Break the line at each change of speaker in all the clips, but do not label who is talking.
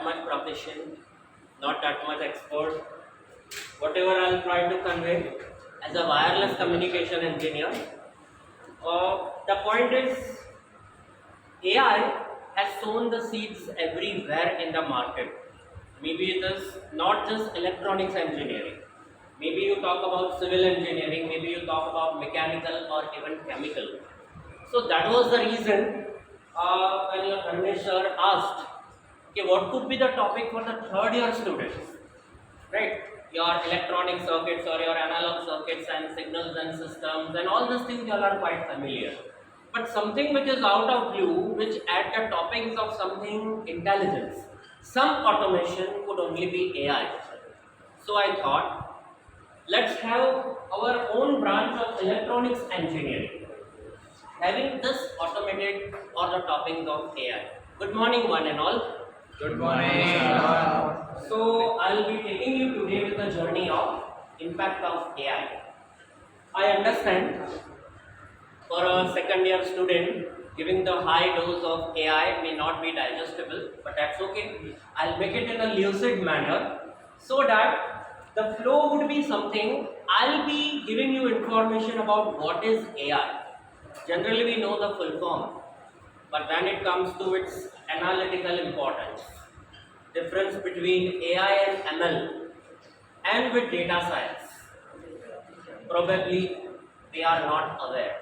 much proficient, not that much expert. Whatever I'll try to convey as a wireless communication engineer, the point is AI has sown the seeds everywhere in the market. Maybe it is not just electronics engineering. Maybe you talk about civil engineering, maybe you talk about mechanical or even chemical. So that was the reason when your Dharmesh sir asked, okay, what could be the topic for the third year students, right? Your electronic circuits or your analog circuits and signals and systems and all these things you all are quite familiar. But something which is out of blue, which add the toppings of something intelligence, some automation could only be AI. So I thought, let's have our own branch of electronics engineering, having this automated or the toppings of AI. Good morning, one and all.
Good morning, sir.
So I'll be taking you today with the journey of impact of AI. I understand for a second year student, giving the high dose of AI may not be digestible, but that's okay. I'll make it in a lucid manner so that the flow would be something. I'll be giving you information about what is AI. Generally, we know the full form, but when it comes to its analytical importance, difference between AI and ML, and with data science, probably they are not aware.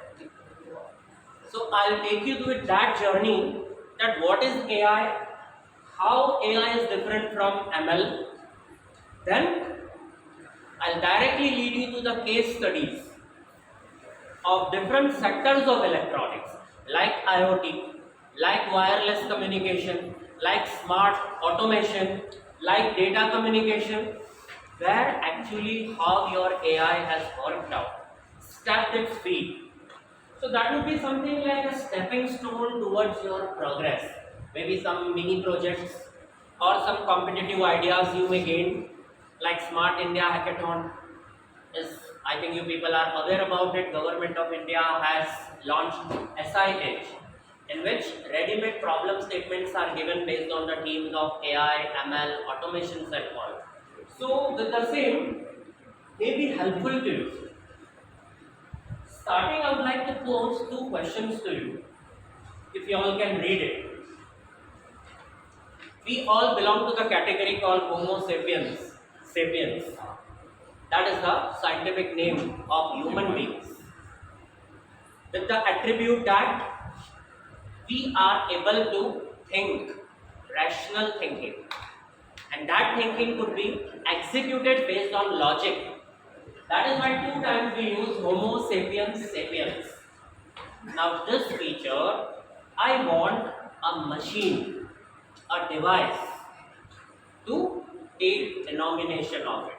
So I'll take you through that journey, that what is AI, how AI is different from ML. Then I'll directly lead you to the case studies of different sectors of electronics, like IoT, like wireless communication, like smart automation, like data communication, where actually how your AI has worked out, stepped its feet. So that would be something like a stepping stone towards your progress. Maybe some mini projects or some competitive ideas you may gain, like Smart India Hackathon. I think you people are aware about it. Government of India has launched SCET, in which ready-made problem statements are given based on the themes of AI, ML, automations and all. So with the same may be helpful to you. Starting, I would like to pose two questions to you, if you all can read it. We all belong to the category called Homo sapiens. Sapiens. That is the scientific name of human beings, with the attribute that we are able to think, rational thinking, and that thinking could be executed based on logic. That is why two times we use Homo sapiens sapiens. Now this feature, I want a machine, a device to take denomination of it.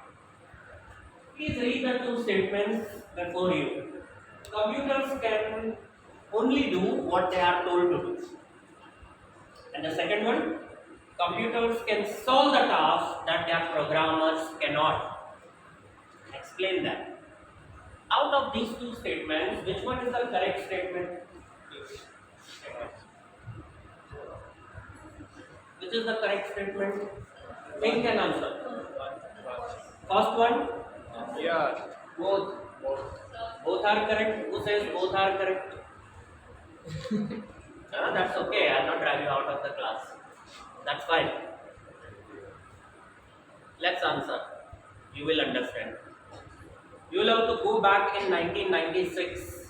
Please read the two statements before you. Computers can only do what they are told to do. And the second one, computers can solve the task that their programmers cannot. Explain that. Out of these two statements, which one is the correct statement? Which is the correct statement? Think and answer. First one?
Yeah.
Both. Both are correct. Who says both are correct? That's okay. I'll not drive you out of the class. That's fine. Let's answer. You will understand. You will have to go back in 1996,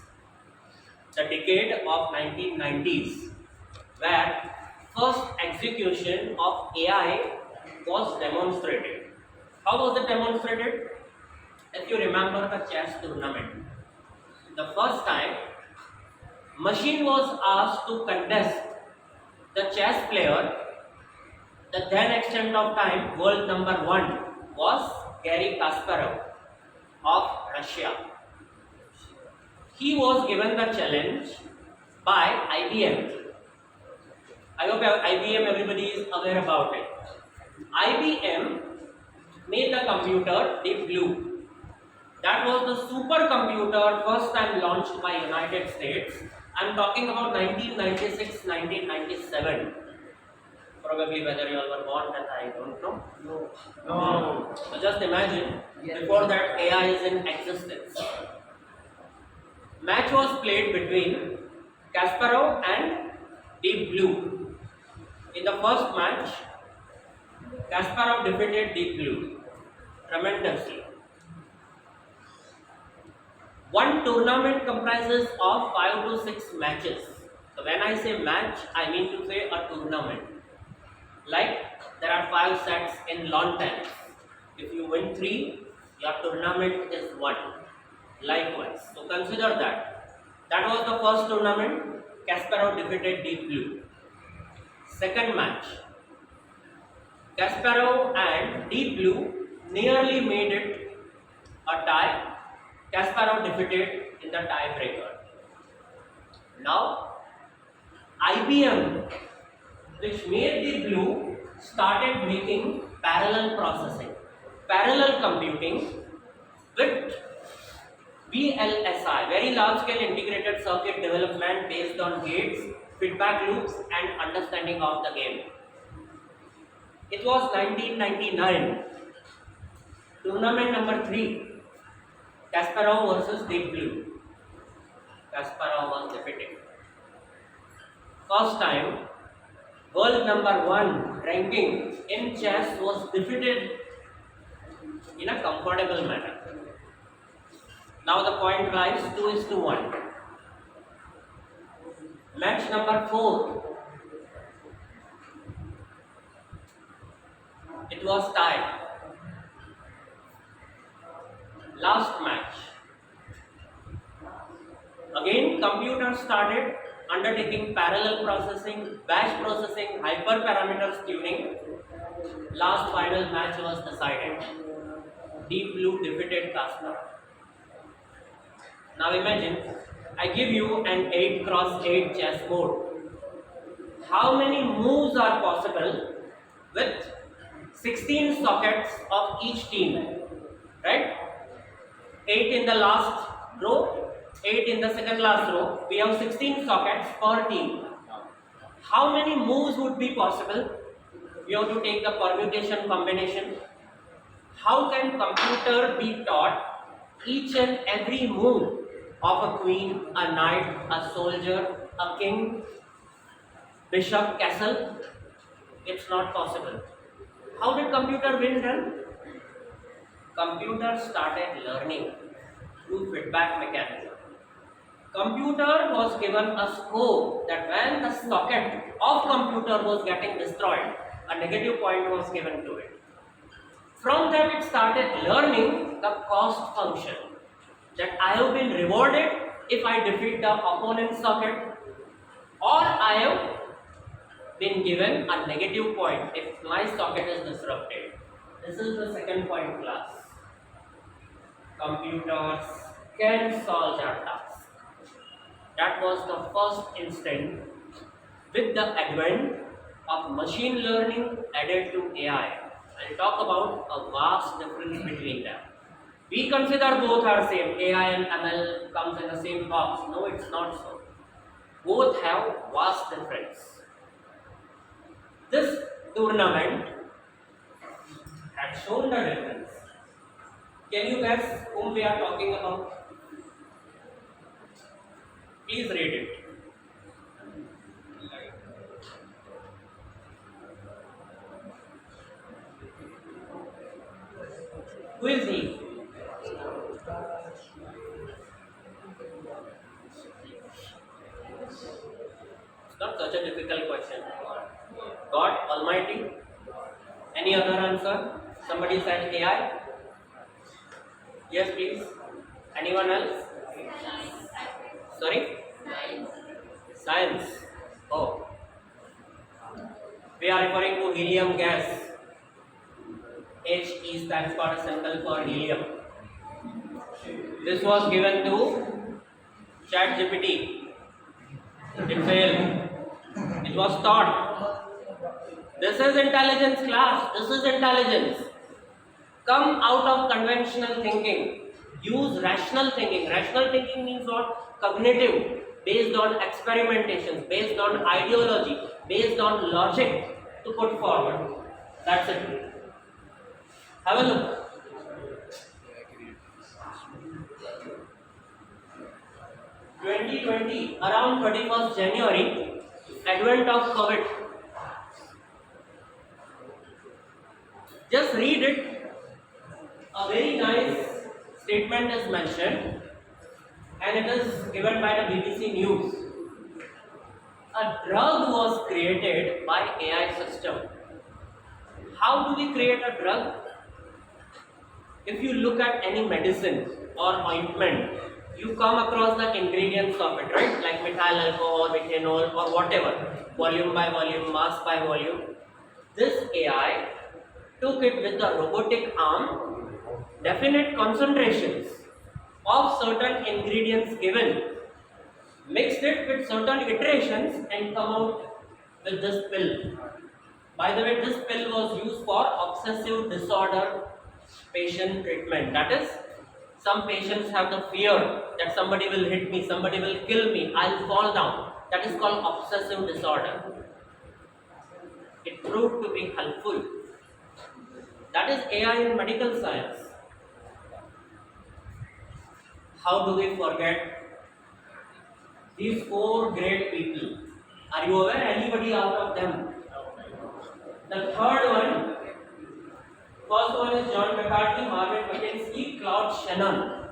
the decade of 1990s, where first execution of AI was demonstrated. How was it demonstrated? If you remember the chess tournament, the first time machine was asked to contest the chess player, the then extent of time world number 1 was Garry Kasparov of Russia. He was given the challenge by IBM. I hope IBM everybody is aware about it. IBM made the computer Deep Blue. That was the supercomputer first time launched by United States. I'm talking about 1996-1997. Probably whether you all were born then I don't know.
No.
So just imagine, before that AI is in existence. Match was played between Kasparov and Deep Blue. In the first match, Kasparov defeated Deep Blue tremendously. One tournament comprises of 5 to 6 matches. So when I say match, I mean to say a tournament. Like there are 5 sets in lawn tennis. If you win 3, your tournament is won. Likewise. So consider that. That was the first tournament. Kasparov defeated Deep Blue. Second match. Kasparov and Deep Blue nearly made it a tie. Kasparov defeated in the tiebreaker. Now, IBM, which made Deep Blue, started making parallel processing, parallel computing with VLSI, very large scale integrated circuit development based on gates, feedback loops and understanding of the game. It was 1999. Tournament number 3, Kasparov versus Deep Blue. Kasparov was defeated. First time, world number 1 ranking in chess was defeated in a comfortable manner. Now the point lies 2:1. Match number 4. It was tied. Last match. Again, computers started undertaking parallel processing, batch processing, hyperparameters tuning. Last final match was decided. Deep Blue defeated Kasparov. Now imagine, I give you an 8x8 chessboard. How many moves are possible with 16 sockets of each team? Right? 8 in the last row, 8 in the second last row. We have 16 sockets per team. How many moves would be possible? You have to take the permutation combination. How can computer be taught each and every move of a queen, a knight, a soldier, a king, bishop, castle? It's not possible. How did computer win then? Computer started learning through feedback mechanism. Computer was given a score that when the socket of computer was getting destroyed, a negative point was given to it. From that it started learning the cost function, that I have been rewarded if I defeat the opponent's socket, or I have been given a negative point if my socket is disrupted. This is the second point class. Computers can solve that task. That was the first instant with the advent of machine learning added to AI. I'll talk about a vast difference between them. We consider both are same. AI and ML comes in the same box. No, it's not so. Both have vast difference. This tournament had shown the difference. Can you guess whom we are talking about? Please read it. Who is he? It's not such a difficult question. God Almighty? Any other answer? Somebody said AI? Yes, please. Anyone else? Sorry? Science. Oh. We are referring to helium gas. He stands for a symbol for helium. This was given to ChatGPT. It failed. It was taught. This is intelligence class. This is intelligence. Come out of conventional thinking. Use rational thinking. Rational thinking means what? Cognitive. Based on experimentations. Based on ideology. Based on logic. to put forward. That's it. Have a look. 2020, around 31st January, advent of COVID. Just read it. A very nice statement is mentioned, and it is given by the BBC News. A drug was created by AI system. How do we create a drug? If you look at any medicine or ointment, you come across the ingredients of it, right? Like methyl alcohol, methanol, or whatever, volume by volume, mass by volume. This AI took it with the robotic arm, definite concentrations of certain ingredients given, mixed it with certain iterations, and come out with this pill. By the way, this pill was used for obsessive disorder patient treatment. That is, some patients have the fear that somebody will hit me, somebody will kill me, I'll fall down. That is called obsessive disorder. It proved to be helpful. That is AI in medical science. How do we forget these four great people? Are you aware? Anybody out of them? The third one, first one is John McCarthy, Marvin McKinsey, Claude Shannon.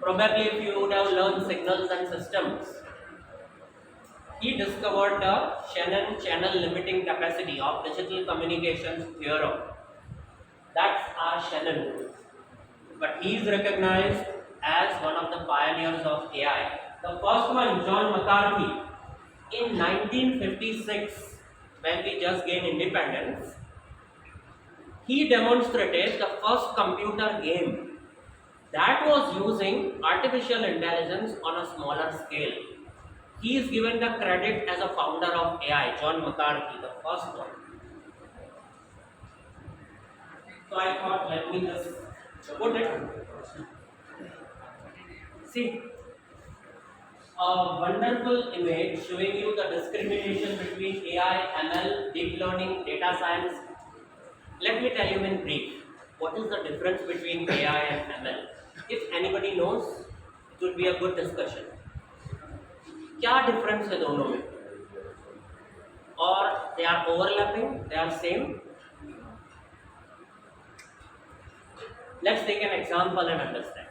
Probably if you would have learned signals and systems. He discovered the Shannon channel limiting capacity of digital communications theorem. That's our Shannon. But he is recognized as one of the pioneers of AI. The first one, John McCarthy, in 1956, when we just gained independence, he demonstrated the first computer game that was using artificial intelligence on a smaller scale. He is given the credit as a founder of AI, John McCarthy, the first one. So I thought, let me just put it. See, a wonderful image showing you the discrimination between AI, ML, deep learning, data science. Let me tell you in brief, what is the difference between AI and ML? If anybody knows, it would be a good discussion. क्या difference है दोनों में? Or they are overlapping, they are same? Let's take an example and understand.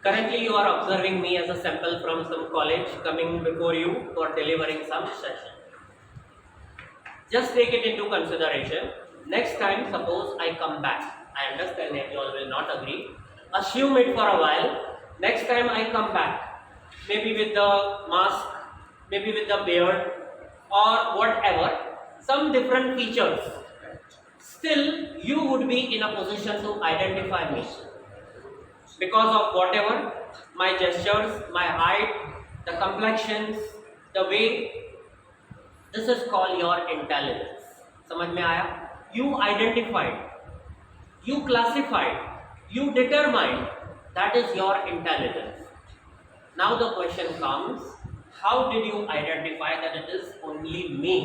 Currently you are observing me as a sample from some college coming before you for delivering some session. Just take it into consideration. Next time, suppose I come back. I understand that you all will not agree. Assume it for a while. Next time I come back, maybe with the mask, maybe with the beard, or whatever, some different features. Still, you would be in a position to identify me because of whatever, my gestures, my height, the complexions, the way. This is called your intelligence. समझ में आया? You identified, you classified, you determined. That is your intelligence. Now the question comes, how did you identify that it is only me?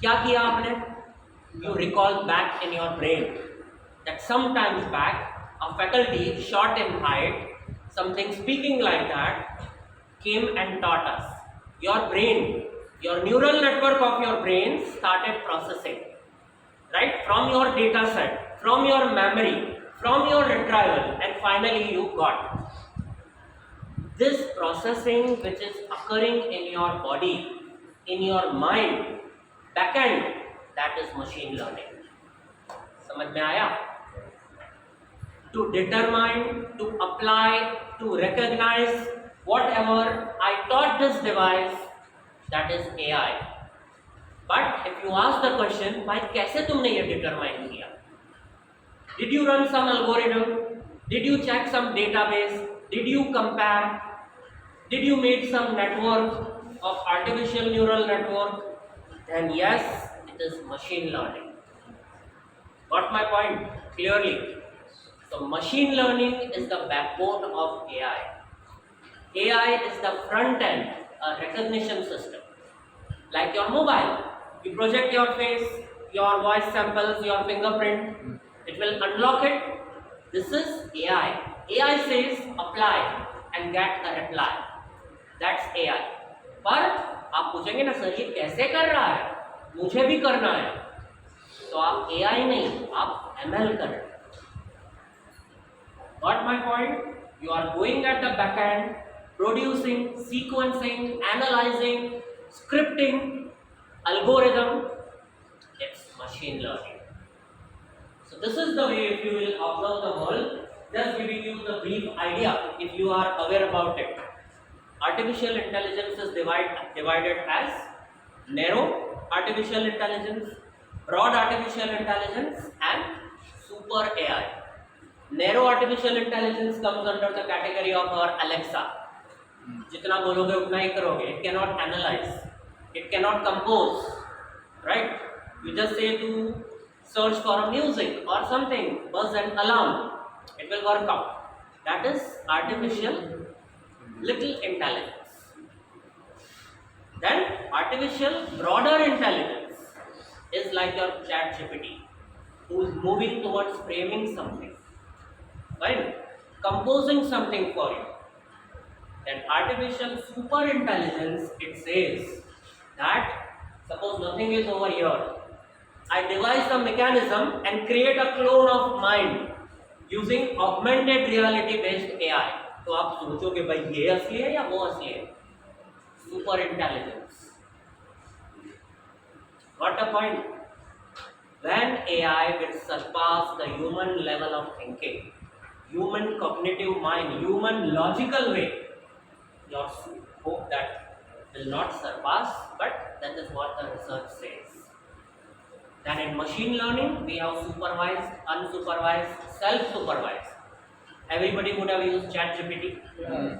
क्या किया आपने? You recall back in your brain that sometimes back, a faculty short in height, something speaking like that, came and taught us. Your brain, your neural network of your brain started processing, right? From your data set, from your memory, from your retrieval, and finally you got. This processing which is occurring in your body, in your mind, backend, that is machine learning. समझ में आया? To determine, to apply, to recognize whatever I taught this device, that is AI. But if you ask the question, भाई कैसे तुमने ये determine किया? Did you run some algorithm? Did you check some database? Did you compare? Did you make some network of artificial neural network? Then yes, it is machine learning. Got my point clearly? So machine learning is the backbone of AI. AI is the front end, a recognition system. Like your mobile, You project your face, your voice samples, your fingerprint. It will unlock it. This is AI. AI says apply and get a reply. That's AI. पर आप पूछेंगे ना sir ये कैसे कर रहा है, मुझे भी करना है, तो आप AI नहीं, आप ML कर रहे हैं. Got my point? You are going at the back end, producing, sequencing, analyzing, scripting, algorithm. It's machine learning. So this is the way, if you will observe the world, just giving you the brief idea if you are aware about it. Artificial intelligence is divided as narrow artificial intelligence, broad artificial intelligence and super AI. Narrow artificial intelligence comes under the category of our Alexa. जितना बोलोगे उतना ही करोगे. It cannot analyze. It cannot compose. Right? You just say to search for music or something, buzz and alarm. It will work out. That is artificial little intelligence. Then artificial broader intelligence is like your chat GPT, who is moving towards framing something. Right? Composing something for you. Then artificial super intelligence, it says that suppose nothing is over here, I devise a mechanism and create a clone of mind using augmented reality based AI. तो आप सोचोगे भाई ये असली है या वो असली है? Super intelligence. What a point? When AI will surpass the human level of thinking, human cognitive mind, human logical way, your hope that will not surpass, but that is what the research says. Then in machine learning, we have supervised, unsupervised, self-supervised. Everybody would have used ChatGPT.
Yeah.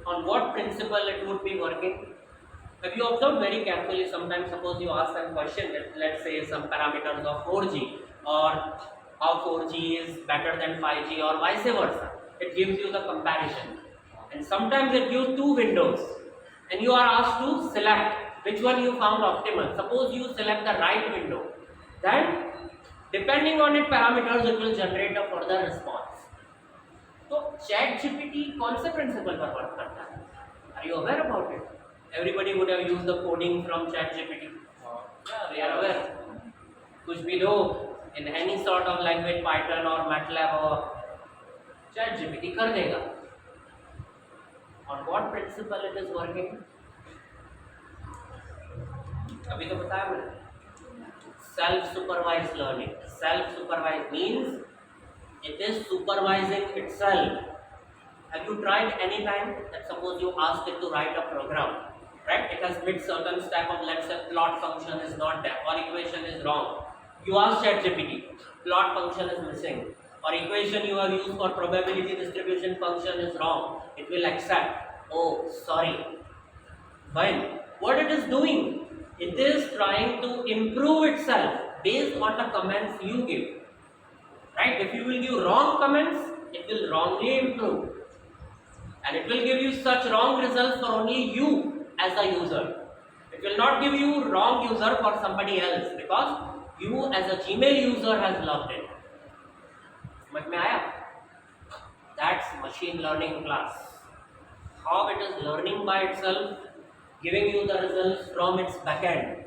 On what principle it would be working? Have you observed very carefully? Sometimes suppose you ask some question, let's say some parameters of 4G or how 4G is better than 5G or vice versa. It gives you the comparison. And sometimes it gives two windows and you are asked to select which one you found optimal. Suppose you select the right window. Then depending on its parameters, it will generate a further response. तो ChatGPT कौन से principal पर work करता है? Are you aware about it? Everybody would have used the coding from ChatGPT. Yeah, we are aware. कुछ भी दो in any sort of language, Python or MATLAB or ChatGPT कर देगा. On what principle it is working? अभी तो बताया मैंने. Self-supervised learning. Self-supervised means it is supervising itself. Have you tried any time that suppose you ask it to write a program, right? It has made certain step of, let's say plot function is not there or equation is wrong. You ask ChatGPT, plot function is missing or equation you have used for probability distribution function is wrong. It will accept. Oh, sorry. Fine. What it is doing? It is trying to improve itself based on the comments you give. Right? If you will give wrong comments, it will wrongly improve. And it will give you such wrong results for only you as a user. It will not give you wrong user for somebody else because you as a Gmail user has loved it. समझ में आया? That's machine learning class. How it is learning by itself, giving you the results from its backend.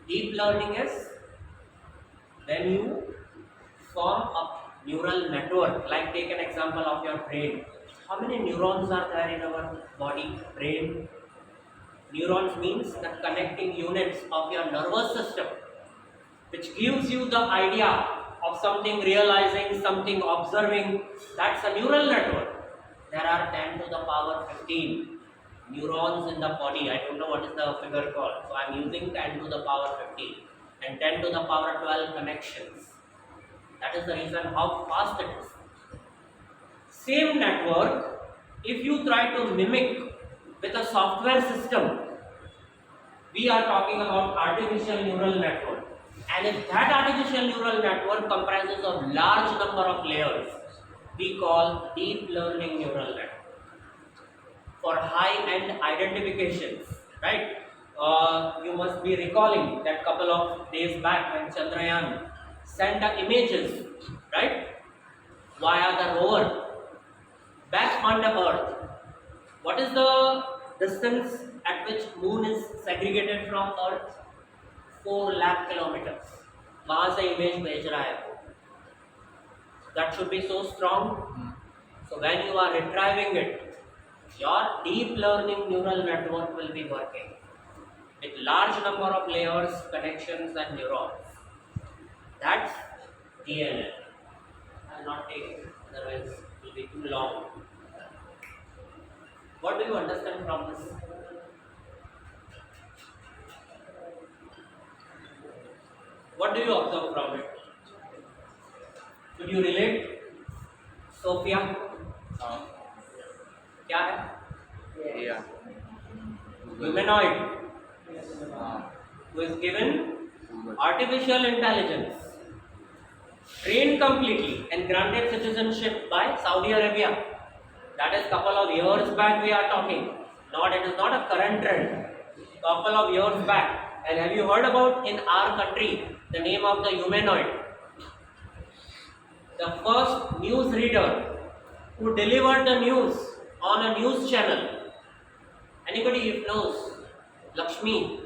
Deep learning is when you form a neural network. Like take an example of your brain. How many neurons are there in our body, brain? Neurons means the connecting units of your nervous system, which gives you the idea of something realizing, something observing. That's a neural network. There are 10 to the power 15 neurons in the body. I don't know what is the figure called. So I'm using 10 to the power 15 and 10 to the power 12 connections. That is the reason how fast it is. Same network, if you try to mimic with a software system, we are talking about artificial neural network. And if that artificial neural network comprises of large number of layers, we call deep learning neural network. For high-end identifications, right? You must be recalling that couple of days back when Chandrayaan sent the images, right, via the rover back on the Earth. What is the distance at which Moon is segregated from Earth? 4 lakh kilometers. वहाँ से image भेज रहा है वो. That should be so strong. So when you are retrieving it, your deep learning neural network will be working with large number of layers, connections and neurons. That's DNN. I will not take it, otherwise it will be too long. What do you understand from this? What do you observe from it? Could you relate? Sophia? क्या है?
Yeah.
Humanoid who is given artificial intelligence, trained completely and granted citizenship by Saudi Arabia. That is couple of years back we are talking. It is not a current trend. Couple of years back. And have you heard about in our country the name of the humanoid? The first news reader who delivered the news on a news channel. Anybody if knows? Lakshmi.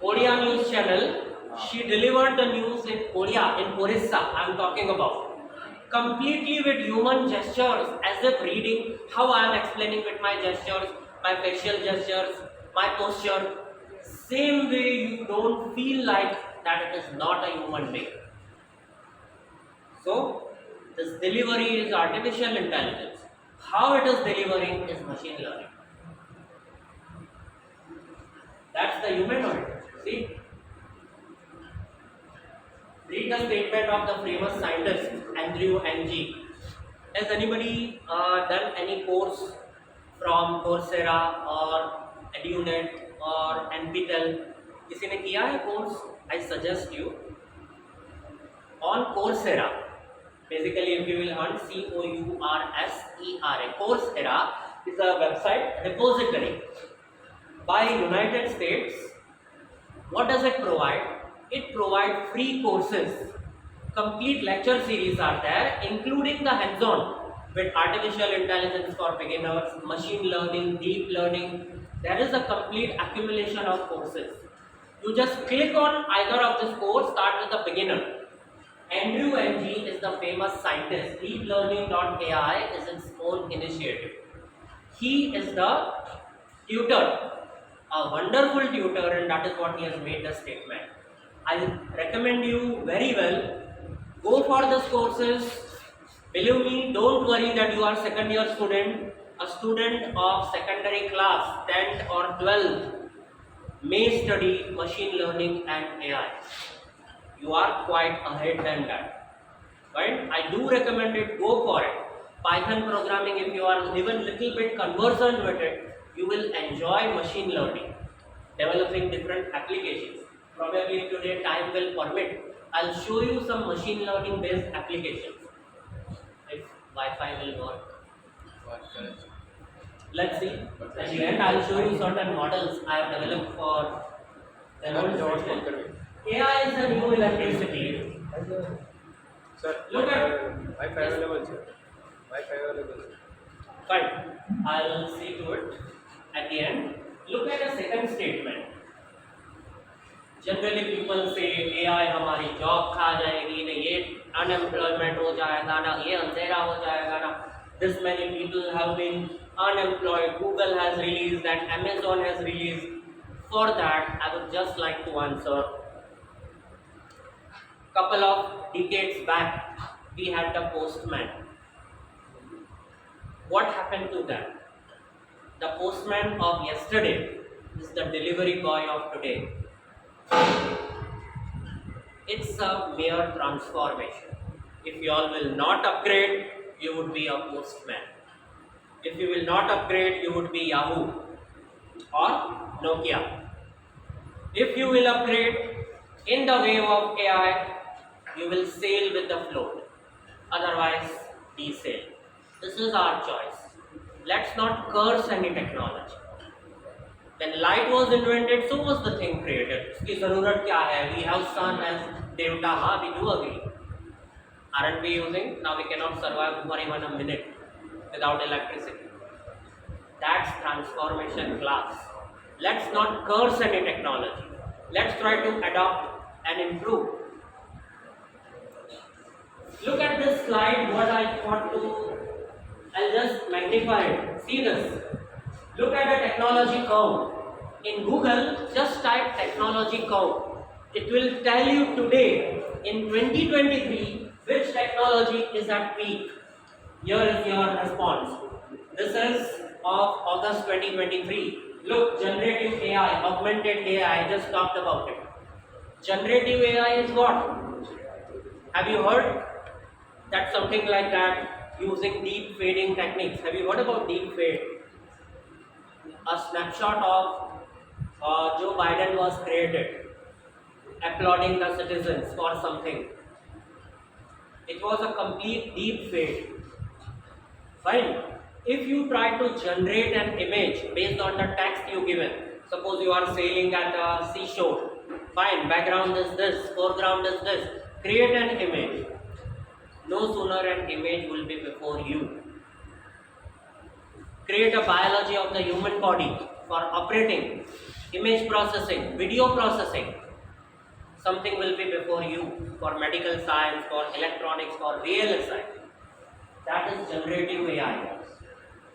Odia news channel. She delivered the news in Odia, in Orissa, I am talking about. Completely with human gestures, as if reading how I am explaining with my gestures, my facial gestures, my posture. Same way you don't feel like that it is not a human being. So, this delivery is artificial intelligence. How it is delivering is machine learning. That's the humanoid. See? Read the statement of the famous scientist Andrew Ng. Has anybody done any course from Coursera or EduNet or NPTEL? किसी ने किया है course? I suggest you on Coursera. Basically, if you will hunt Coursera, Coursera is a website repository by United States. What does it provide? It provides free courses. Complete lecture series are there, including the hands-on with artificial intelligence for beginners, machine learning, deep learning. There is a complete accumulation of courses. You just click on either of this course, start with the beginner. Andrew Ng is the famous scientist. DeepLearning.ai is its own initiative. He is the tutor, a wonderful tutor, and that is what he has made the statement. I recommend you very well, go for these courses. Believe me, don't worry that you are second year student, a student of secondary class, 10th or 12th may study machine learning and AI. You are quite ahead than that. Right? I do recommend it, go for it. Python programming, if you are even little bit conversant with it, you will enjoy machine learning, developing different applications. Probably today time will permit. I'll show you some machine learning based applications. If Wi-Fi will work. Let's see. At the end, I'll show you certain models I have developed for demonstration. AI is the new electricity.
Sir,
Look at
Wi-Fi available, sir. Wi-Fi available.
Fine. I'll see to it at the end. Look at the second statement. Generally people say AI हमारी job खा जाएगी, ना ये unemployment हो जाएगा, ना ये अंधेरा हो जाएगा, ना this many people have been unemployed. Google has released and Amazon has released. For that, I would just like to answer. Couple of decades back, we had the postman. What happened to them? The postman of yesterday is the delivery boy of today. It's a mere transformation. If you all will not upgrade, you would be a postman. If you will not upgrade, you would be Yahoo or Nokia. If you will upgrade in the wave of AI, you will sail with the float. Otherwise, desail. This is our choice. Let's not curse any technology. When light was invented, so was the thing created. इसकी ज़रूरत क्या है? We have sun as devta. हाँ, we do agree. Aren't we using? Now we cannot survive for even a minute without electricity. That's transformation class. Let's not curse any technology. Let's try to adopt and improve. Look at this slide, what I thought to, I'll just magnify it. See this. Look at the technology curve. In Google, just type technology curve. It will tell you today, in 2023, which technology is at peak. Here is your response. This is of August 2023. Look, generative AI, augmented AI, I just talked about it. Generative AI is what? Have you heard? That's something like that, using deep fading techniques. Have you heard about deep fade? A snapshot of Joe Biden was created, applauding the citizens for something. It was a complete deep fade. Fine. If you try to generate an image based on the text you given, suppose you are sailing at a seashore, fine, background is this, foreground is this, create an image. No sooner an image will be before you. Create a biology of the human body for operating, image processing, video processing. Something will be before you for medical science, for electronics, for VLSI. That is generative AI.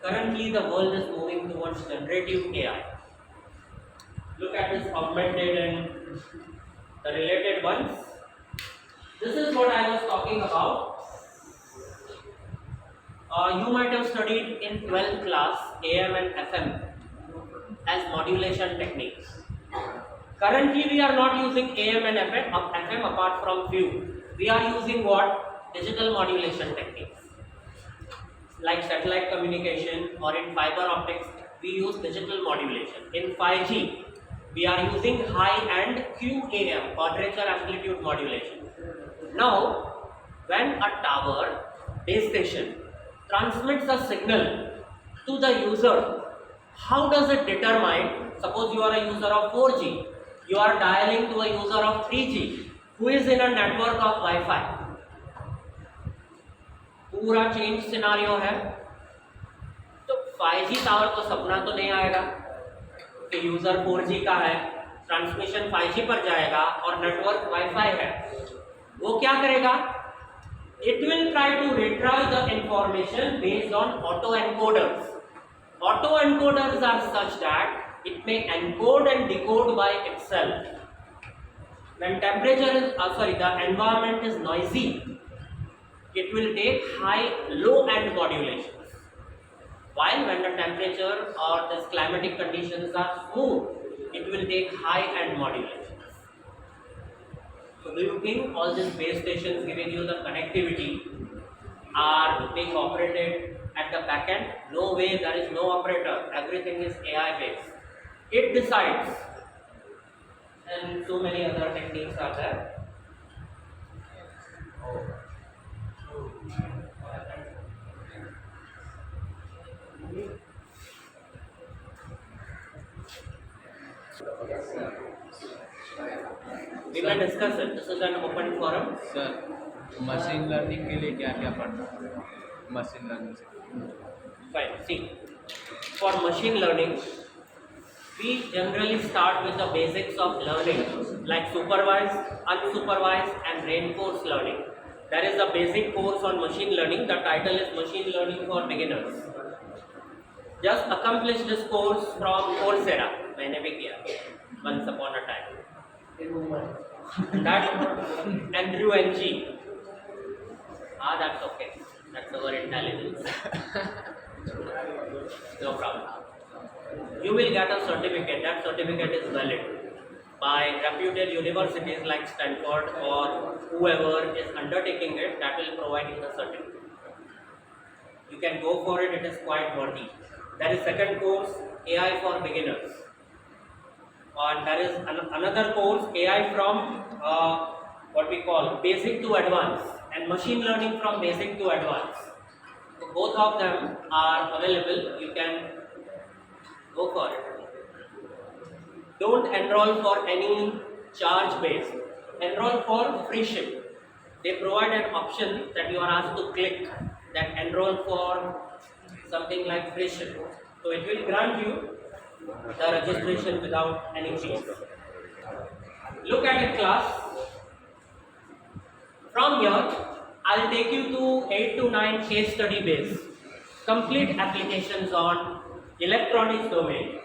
Currently, the world is moving towards generative AI. Look at this augmented and the related ones. This is what I was talking about. You might have studied in 12th class AM and FM as modulation techniques. Currently, we are not using AM and FM apart from few. We are using what? Digital modulation techniques. Like satellite communication or in fiber optics, we use digital modulation. In 5G, we are using high-end QAM, quadrature amplitude modulation. Now, when a tower, base station, transmits a signal to the user, how does it determine? Suppose you are a user of 4G, you are dialing to a user of 3G, who is in a network of Wi-Fi. पूरा change scenario है. तो 5G tower को सपना तो नहीं आएगा कि user 4G का है, ट्रांसमिशन 5G पर जाएगा और नेटवर्क वाईफाई है. वो क्या करेगा? It will try to retrieve the information based on autoencoders. Autoencoders are such that it may encode and decode by itself. When temperature is, the environment is noisy, it will take high, low end modulations. While when the temperature or this climatic conditions are smooth, it will take high end modulations. So do you think all these base stations giving you the connectivity are being operated at the back end? No way, there is no operator. Everything is AI based. It decides. And so many other techniques are there. We can discuss it. This is an open forum.
Sir machine learning के लिए क्या क्या पढ़ना है? Machine learning से
Fine. See, for machine learning, we generally start with the basics of learning, like supervised, unsupervised, and reinforced learning. There is a basic course on machine learning. The title is Machine Learning for Beginners. Just accomplish this course from Coursera. मैंने भी किया once upon a time. That Andrew NG. That's okay. That's our intelligence. No problem. You will get a certificate. That certificate is valid by reputed universities like Stanford or whoever is undertaking it. That will provide you the certificate. You can go for it. It is quite worthy. There is second course, AI for beginners. And there is another course, AI from what we call basic to advanced, and machine learning from basic to advanced. So both of them are available. You can go for it. don't enroll for any charge base. Enroll for free ship. They provide an option that you are asked to click that enroll for something like free ship. So it will grant you the registration without any fees. Look at a class. From here, I'll take you to 8 to 9 case study base, complete applications on electronics domain.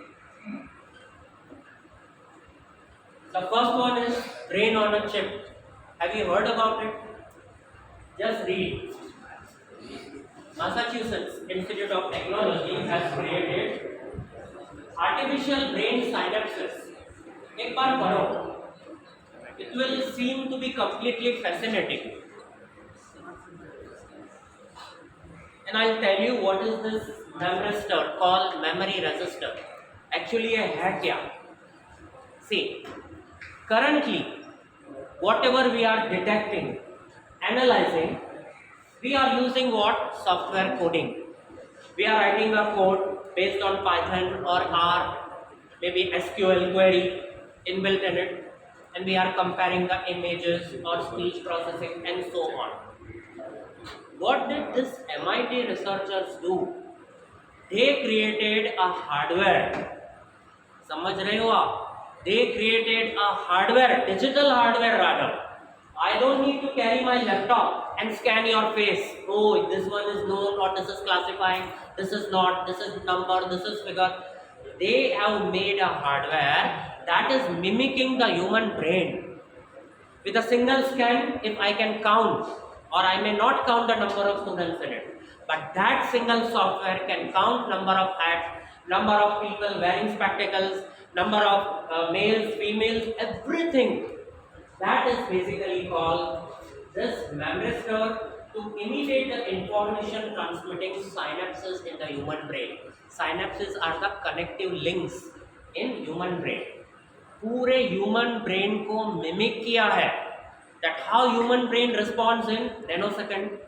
The first one is brain on a chip. Have you heard about it? Just read. Massachusetts Institute of Technology has created artificial brain synapses. एक बार पढ़ो. It will seem to be completely fascinating. And I'll tell you what is this memristor called memory resistor. Actually, a hack ya. See, currently, whatever we are detecting, analyzing, we are using what? Software coding. We are writing a code based on Python or R, maybe SQL query inbuilt in it, and we are comparing the images or speech processing and so on. What did this MIT researchers do? They created a hardware. समझ रहे हो आप? They created a hardware, digital hardware rather. I don't need to carry my laptop and scan your face. Oh, this one is known or this is classifying, this is not, this is number, this is figure. They have made a hardware that is mimicking the human brain. With a single scan, if I can count, or I may not count the number of students in it, but that single software can count number of hats, number of people wearing spectacles, number of males, females, everything. That is basically called this memristor to imitate the information transmitting synapses in the human brain. Synapses are the connective links in human brain. पूरे human brain को mimic किया है. That how human brain responds in nanosecond.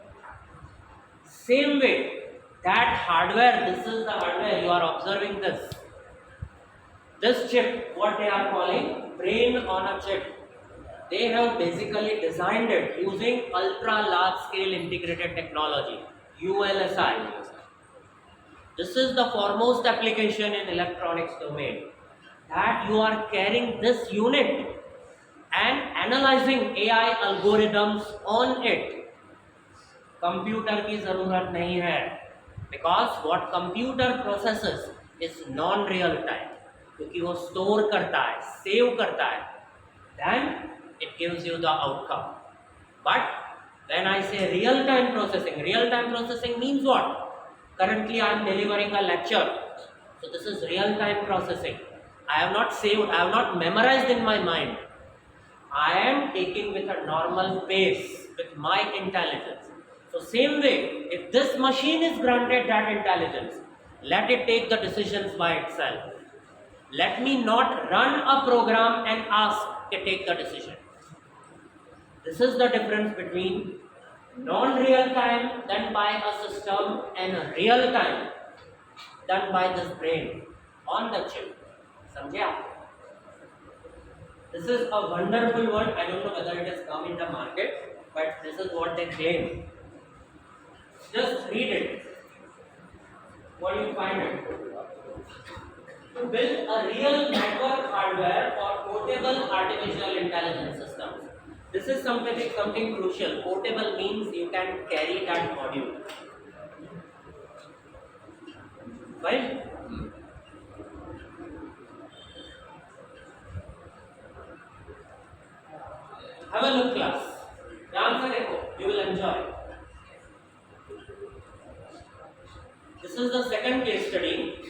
Same way, that hardware, this is the hardware, you are observing this. This chip, what they are calling brain on a chip. They have basically designed it using ultra large scale integrated technology, ULSI. This is the foremost application in electronics domain. That you are carrying this unit and analyzing AI algorithms on it. Computer की ज़रूरत नहीं है, because what computer processes is non-real time, क्योंकि वो store करता है, save करता है, then it gives you the outcome. But when I say real-time processing means what? Currently I am delivering a lecture, so this is real-time processing. I have not saved, I have not memorized in my mind. I am taking with a normal pace, with my intelligence. So same way, if this machine is granted that intelligence, let it take the decisions by itself. Let me not run a program and ask to take the decision. This is the difference between non-real time done by a system and real time done by this brain on the chip. समझे आप? This is a wonderful word. I don't know whether it has come in the market, but this is what they claim. Just read it. What do you find it? To build a real network hardware for portable artificial intelligence systems. This is something crucial. Portable means you can carry that module. Right? Have a look, class. ध्यान से देखो, you will enjoy. This is the second case study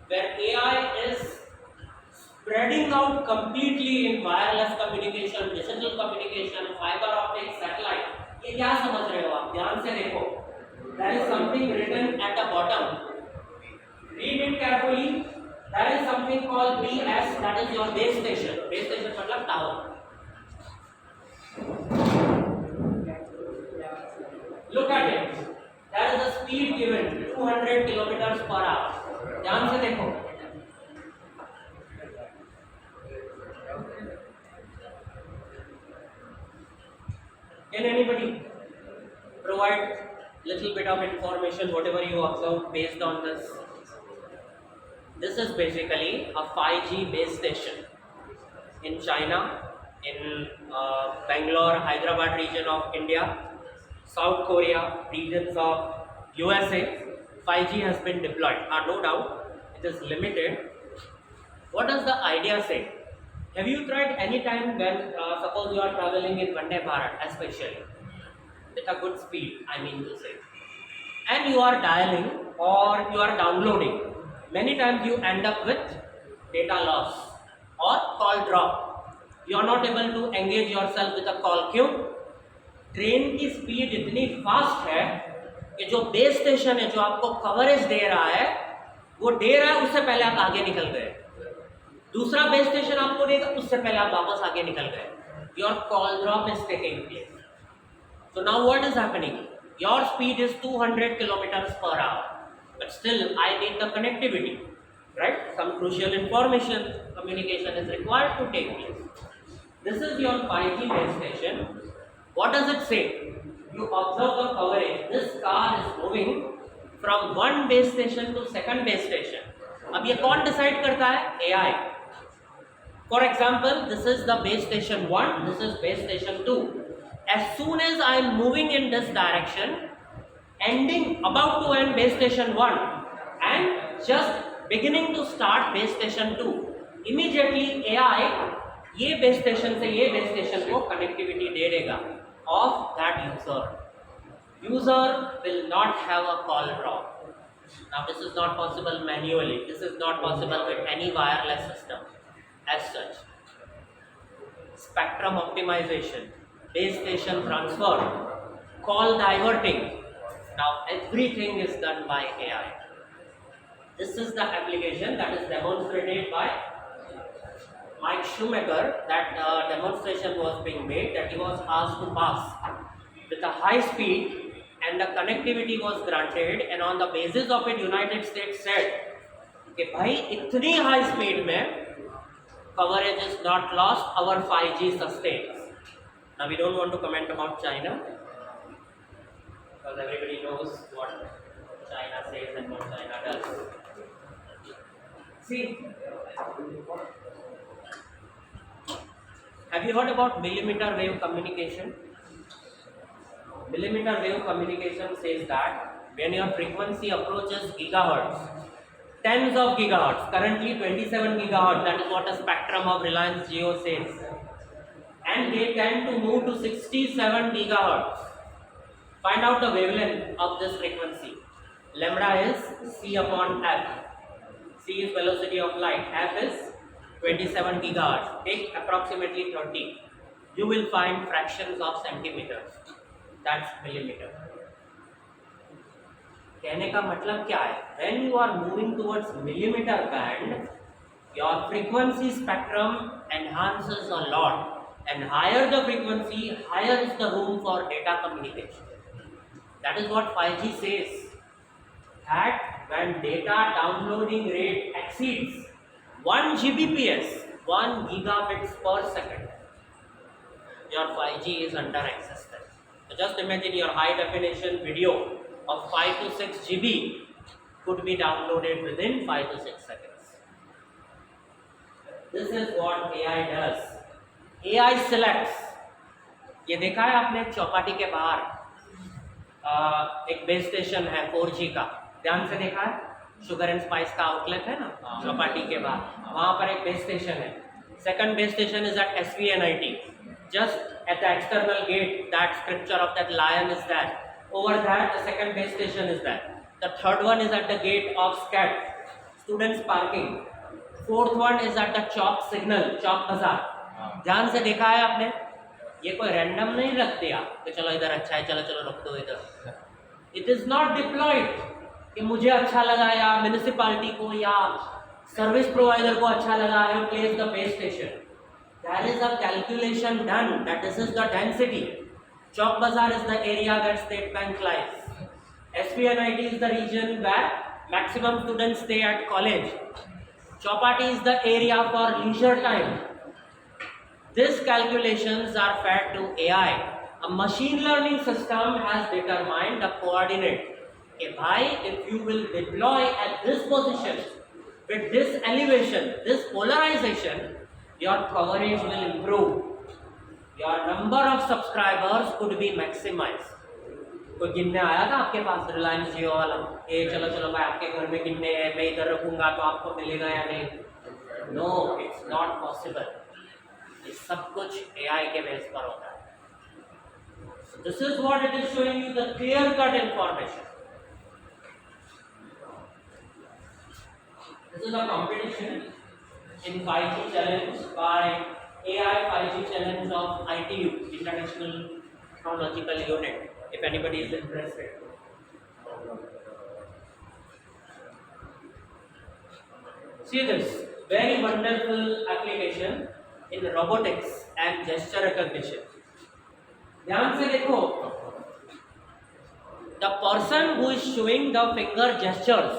where AI is spreading out completely in wireless communication, digital communication, fiber optic, satellite. ये क्या समझ रहे हो आप? ध्यान से देखो. There is something written at the bottom. Read it carefully. There is something called BS, that is your base station. Base station मतलब tower. Look at it. There is a speed given 200 kilometers per hour. ध्यान से देखो. Can anybody provide little bit of information, whatever you observe based on this? This is basically a 5G base station in China, in Bangalore, Hyderabad region of India, South Korea, regions of USA. 5G has been deployed. No doubt, it is limited. What does the idea say? Have you tried any time when, suppose you are traveling in Vande Bharat, especially with a good speed, I mean to say, and you are dialing or you are downloading, many times you end up with data loss or call drop. You are not able to engage yourself with a call queue. Train की speed इतनी fast है कि जो base station है जो आपको coverage दे रहा है वो दे रहा है, उससे पहले आप आगे निकल गए. दूसरा बेस स्टेशन आपको देगा, उससे पहले आप वापस आगे निकल गए. Your call drop is taking place. So now what is happening? Your speed is 200 kilometers per hour, but still I need the connectivity, right? Some crucial information, communication is required to take place. This is your 5G base station. What does it say? You observe the coverage. This car is moving from one base station to second base station. अब ये कौन decide करता है? AI. For example, this is the base station 1, this is base station 2. As soon as I am moving in this direction, about to end base station 1 and just beginning to start base station 2, immediately AI ये base station से ये base station को connectivity दे देगा of that user. User will not have a call drop. Now this is not possible manually. This is not possible with any wireless system as such. Spectrum optimization, base station transfer, call diverting. Now everything is done by AI. This is the application that is demonstrated by Mike Schumacher. That demonstration was being made, that he was asked to pass with a high speed and the connectivity was granted, and on the basis of it United States said कि भाई इतनी high speed में coverage is not lost, our 5G sustains. Now we don't want to comment about China because everybody knows what China says and what China does. See, have you heard about millimeter wave communication? Millimeter wave communication says that when your frequency approaches gigahertz, tens of gigahertz, currently 27 gigahertz, that is what a spectrum of Reliance Jio says, and they tend to move to 67 gigahertz. Find out the wavelength of this frequency. Lambda is c upon f. C is velocity of light, f is 27 gigahertz. Take approximately 30. You will find fractions of centimeters. That's millimeter. कहने का मतलब क्या है? When you are moving towards millimeter band, your frequency spectrum enhances a lot, and higher the frequency, higher is the room for data communication. That is what 5G says. That when data downloading rate exceeds 1 Gbps, 1 gigabits per second, your 5G is under existence. So just imagine your high definition video of 5 to 6 GB could be downloaded within 5 to 6 seconds. This is what AI does. AI selects. ये देखा है आपने चौपाटी के बाहर एक base station है 4G का, ध्यान से देखा है? शुगर एंड स्पाइस का आउटलेट है ना चौपाटी के बाहर, वहाँ पर एक बेस स्टेशन है. Second base station is at SCET. Just at the external gate, that scripture of that lion is there. Over there, the second base station is there. The third one is at the gate of SCET, students parking. Fourth one is at the chalk signal, chalk bazaar. ध्यान से देखा है आपने? ये कोई random नहीं रख दिया कि चलो इधर अच्छा है, चलो चलो रख दो इधर. It is not deployed कि मुझे अच्छा लगा या म्यूनिसिपैलिटी को या सर्विस प्रोवाइडर को अच्छा लगा है place the base station. There is a calculation done that this is the density. Chowk Bazaar is the area where State Bank lies. SCET is the region where maximum students stay at college. Chowpatty is the area for leisure time. These calculations are fed to AI. A machine learning system has determined the coordinate. Okay, bhai, if you will deploy at this position with this elevation, this polarization, your coverage will improve. Your number of subscribers could be maximized. कोई गिनने आया था आपके पास रिलायंस जियो वाला, ए चलो चलो भाई आपके घर में गिनने हैं, मैं इधर रखूंगा तो आपको मिलेगा या नहीं? No, it's not possible. ये सब कुछ एआई के बेस पर होता है. This is what it is showing you, the clear cut information. This is a competition in 5G challenge by AI 5G challenge of ITU, International Technological Unit, if anybody is interested. See this very wonderful application in robotics and gesture recognition. ध्यान से देखो, the person who is showing the finger gestures,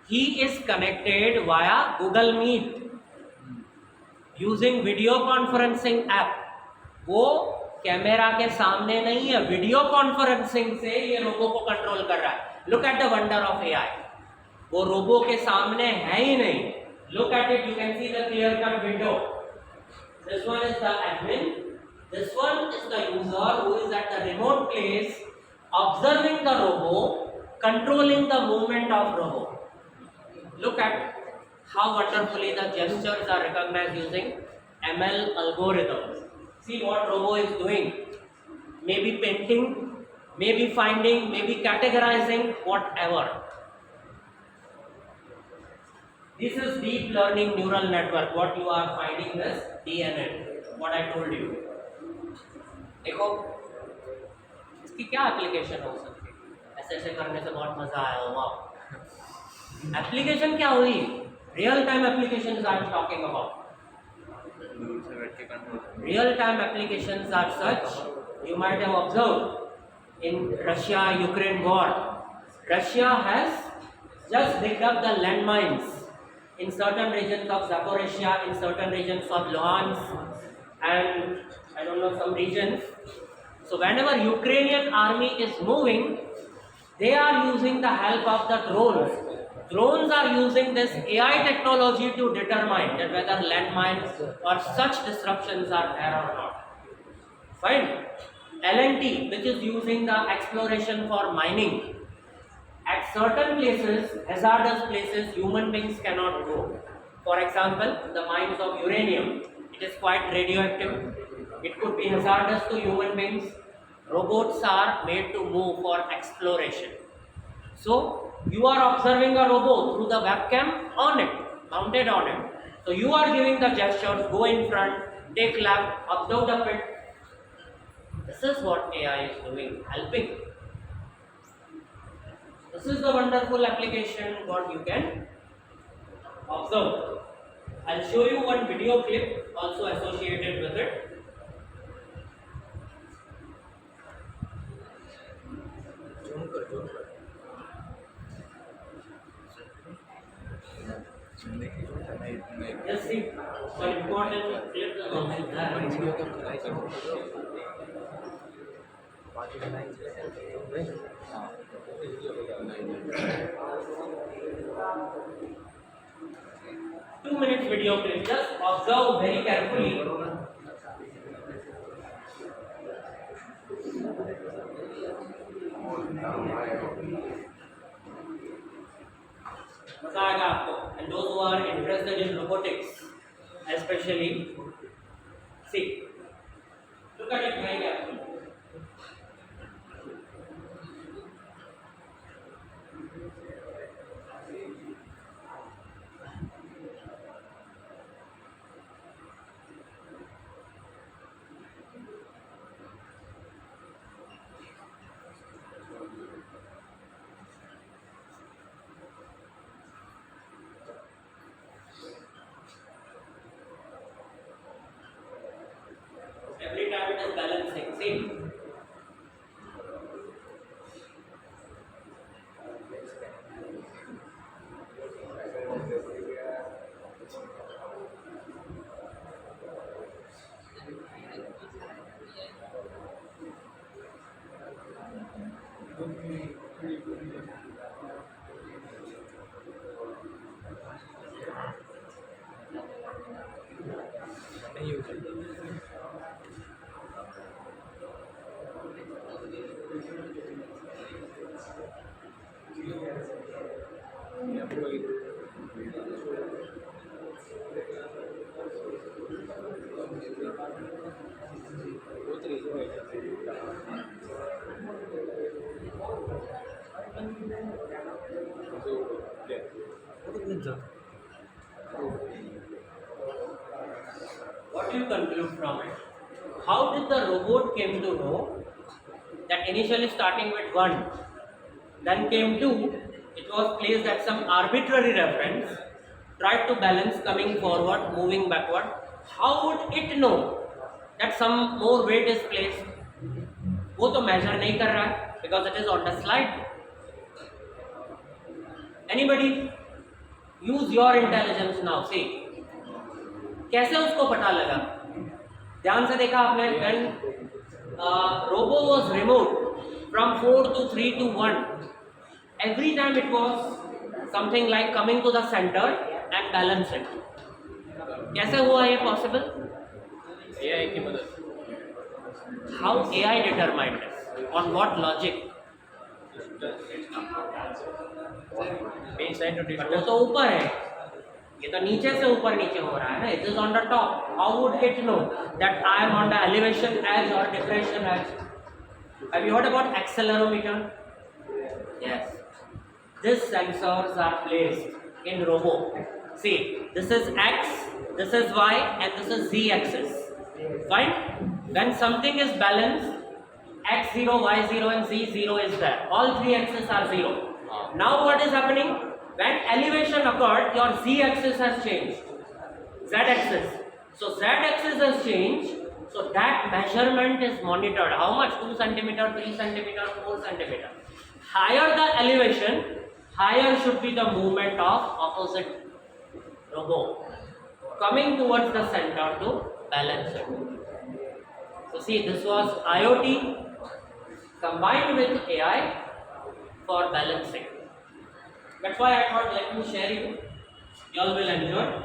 he is connected via Google Meet using video conferencing app. वो camera के सामने नहीं है, video conferencing से ये रोबो को कंट्रोल कर रहा है. Look at the wonder of AI. वो रोबो के सामने है ही नहीं. Look at it, you can see the clear cut window. This one is the admin. This one is the user who is at the remote place observing the robo, controlling the movement of robo. Look at how wonderfully the gestures are recognized using ML algorithms. See what robo is doing. Maybe painting, maybe finding, maybe categorizing, whatever. This is deep learning neural network. What you are finding is DNN. What I told you. देखो इसकी क्या application हो सकती है? ऐसे ऐसे करने से बहुत मजा आया होगा. एप्लीकेशन क्या हुई? Real time applications I am talking about. Real time applications are such you might have observed in Russia Ukraine war. Russia has just digged up the landmines in certain regions of Zaporizhia, in certain regions of Luhansk, and I don't know some regions. So whenever Ukrainian army is moving, they are using the help of the drones. Drones are using this AI technology to determine that whether landmines or such disruptions are there or not. Fine. L&T, which is using the exploration for mining. At certain places, hazardous places, human beings cannot go. For example, the mines of uranium. It is quite radioactive. It could be hazardous to human beings. Robots are made to move for exploration. So you are observing a robot through the webcam on it, mounted on it. So you are giving the gestures, go in front, take left, observe the pit. This is what AI is doing, helping. This is the wonderful application what you can observe. I'll show you one video clip also associated with it. Just see one important clip about that. 2 minutes video clip. Just observe very carefully. मजा आएगा आपको. And those who are interested in robotics, especially, see, look at it very carefully. Every time it is balancing.
नहीं use
What do you conclude from it? How did the robot came to know that initially starting with 1, then came 2, it was placed at some arbitrary reference, tried to balance coming forward, moving backward. How would it know that some more weight is placed? वो तो measure नहीं कर रहा है because it is on the slide. Anybody use your intelligence now. See, कैसे उसको पता लगा? ध्यान से देखा आपने? When robo was removed from 4 to 3 to 1, every time it was something like coming to the center and balancing. कैसे हुआ ये possible?
AI की मदद
How AI determined this? On what logic?
being sent to
But वो
discuss
तो ऊपर है, ये तो नीचे से ऊपर नीचे हो रहा है ना. It is on the top. How would it know that I am on the elevation edge or depression edge? Have you heard about accelerometer? Yes. These sensors are placed in robo. See, this is X, this is Y, and this is Z axis. Fine? When something is balanced, X0, Y0 and Z0 is there. All 3 axes are 0. Now what is happening? When elevation occurred, your Z axis has changed. Z axis. So Z axis has changed. So that measurement is monitored. How much? 2 centimeter, 3 centimeter, 4 centimeter. Higher the elevation, higher should be the movement of opposite robo. Coming towards the center to balance it. So see, this was IoT combined with AI for balancing. That's why I thought let me share you. You all will enjoy.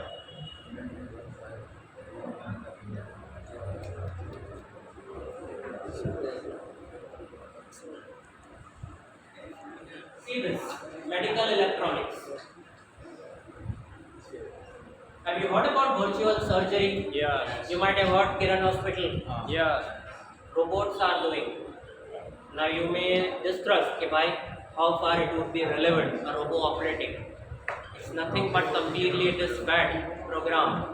See this, medical electronics. Have you heard about virtual surgery?
yeah
You might have heard Kiran Hospital.
yeah
Robots are doing. Now you may distrust कि भाई how far it would be relevant a robo operating. It's nothing but completely it is bad program.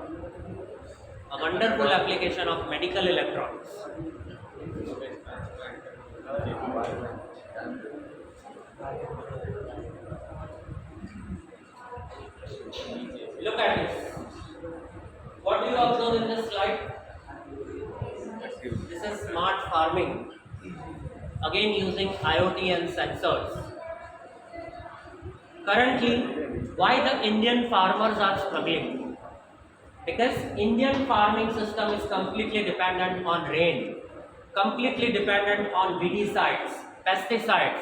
A wonderful application of medical electronics. Look at this. What do you observe in this slide? This is smart farming. Again using IoT and sensors. Currently, why the Indian farmers are struggling? Because Indian farming system is completely dependent on rain, completely dependent on weedicides, pesticides,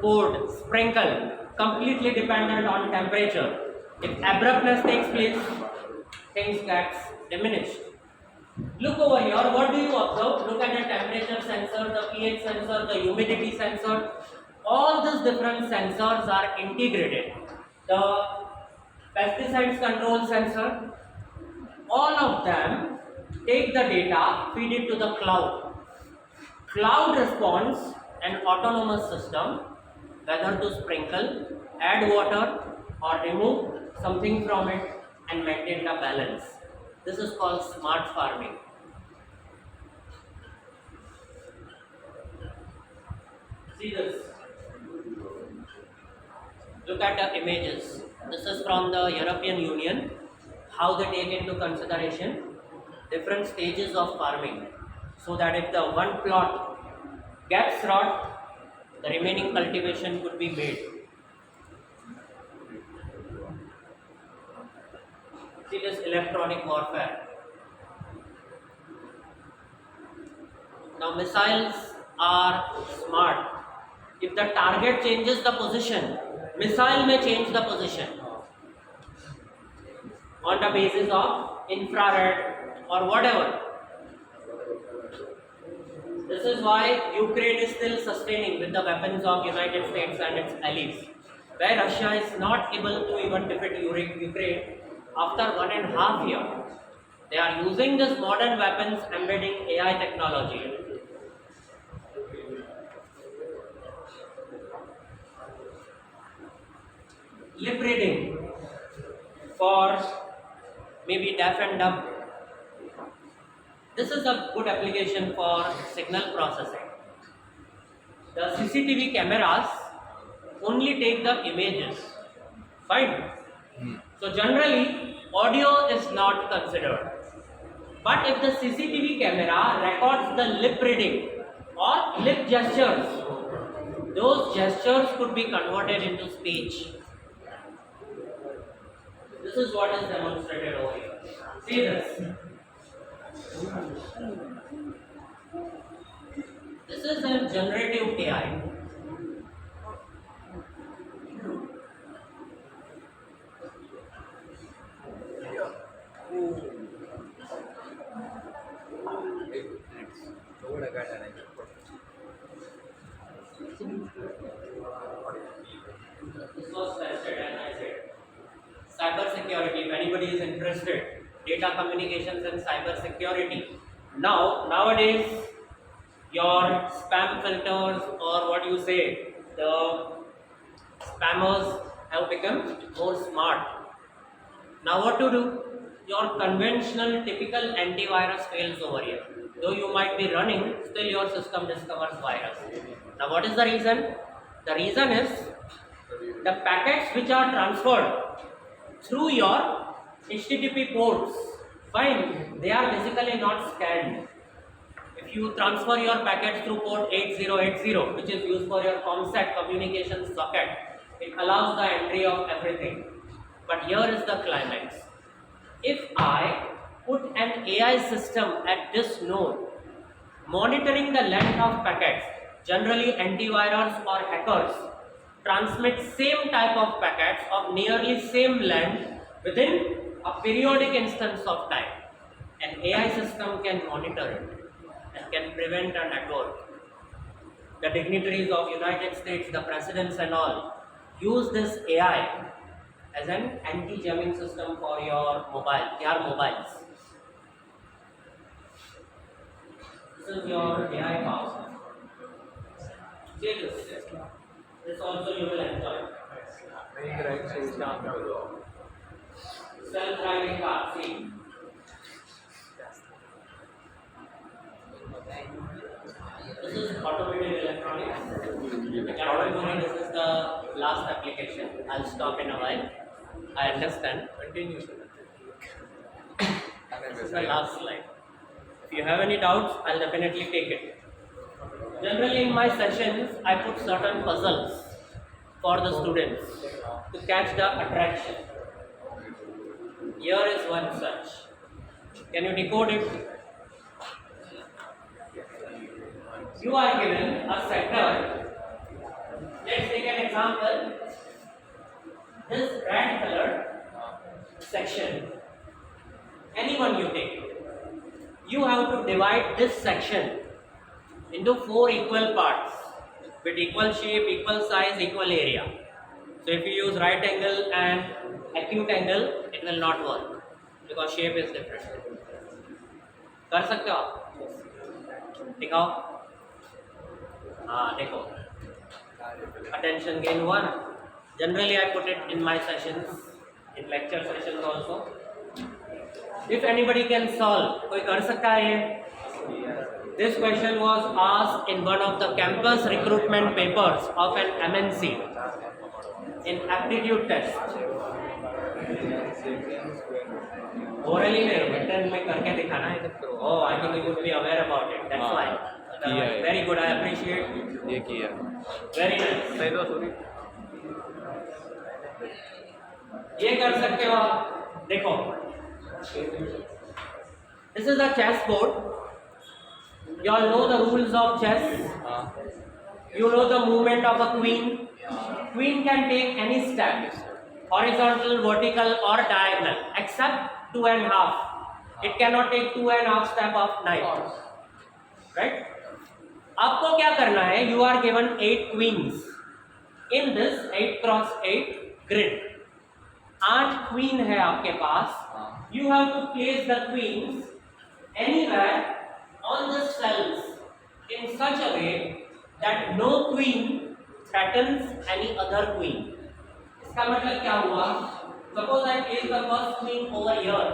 board, sprinkle, completely dependent on temperature. If abruptness takes place, things gets diminished. Look over here, what do you observe? Look at the temperature sensor, the pH sensor, the humidity sensor. All these different sensors are integrated. The pesticides control sensor, all of them take the data, feed it to the cloud. Cloud responds an autonomous system whether to sprinkle, add water or remove something from it and maintain the balance. This is called smart farming. See this. Look at the images. This is from the European Union. How they take into consideration different stages of farming, so that if the one plot gets rot, the remaining cultivation could be made. See this electronic warfare. Now missiles are smart. If the target changes the position, missile may change the position on the basis of infrared or whatever. This is why Ukraine is still sustaining with the weapons of United States and its allies, where Russia is not able to even defeat Ukraine after 1.5 years. They are using these modern weapons embedding AI technology. Lip reading for maybe deaf and dumb. This is a good application for signal processing. The CCTV cameras only take the images. Fine. So generally, audio is not considered. But if the CCTV camera records the lip reading or lip gestures, those gestures could be converted into speech. This is what is demonstrated over here. See this. This is a generative AI. This was tested and I said cyber security. If anybody is interested, data communications and cyber security. Nowadays, your spam filters or what you say, the spammers have become more smart. Now what to do? Your conventional typical antivirus fails over here. Though you might be running, still your system discovers virus. Now what is the reason? The reason is the packets which are transferred through your HTTP ports, fine, they are basically not scanned. If you transfer your packets through port 8080, which is used for your ComSat communication socket, it allows the entry of everything. But here is the climax. If I put an AI system at this node, monitoring the length of packets, generally antivirus or hackers transmit same type of packets of nearly same length within a periodic instance of time. An AI system can monitor it and can prevent a network. The dignitaries of United States, the presidents and all, use this AI as an anti-jamming system for your mobiles. This is your AI power. See this. This also you will enjoy. Self-driving car, see. This is automated electronics. This is the last application. I'll stop in a while. I understand. Continue. This is the last slide. If you have any doubts, I'll definitely take it. Generally in my sessions, I put certain puzzles for the students to catch the attraction. Here is one such. Can you decode it? You are given a sector. Let's take an example. This red colored section, anyone you take, you have to divide this section into 4 equal parts with equal shape, equal size, equal area. So if you use right angle and acute angle, it will not work because shape is different. कर सकते हो आप? दिखाओ. हाँ देखो. Attention gain हुआ ना? Generally I put it in my sessions, in lecture sessions also. If anybody can solve, कोई कर सकता है ये? This question was asked in one of the campus recruitment papers of an MNC in aptitude test. Orally written में करके दिखाना है. Oh, I think you would be aware about it. That's why. Very good. I appreciate.
ये किया.
Very nice.
नहीं तो sorry.
ये कर सकते हो आप. देखो. This is a chess board. You all know the rules of chess. You know the movement of a queen. Queen can take any step, horizontal, vertical or diagonal, except 2.5. It cannot take 2.5 step of knight. Right? आपको क्या करना है? You are given 8 queens in this 8x8 grid. 8 queen है आपके पास. You have to place the queens anywhere on the cells in such a way that no queen threatens any other queen. इसका मतलब क्या हुआ? Suppose I place the first queen over here.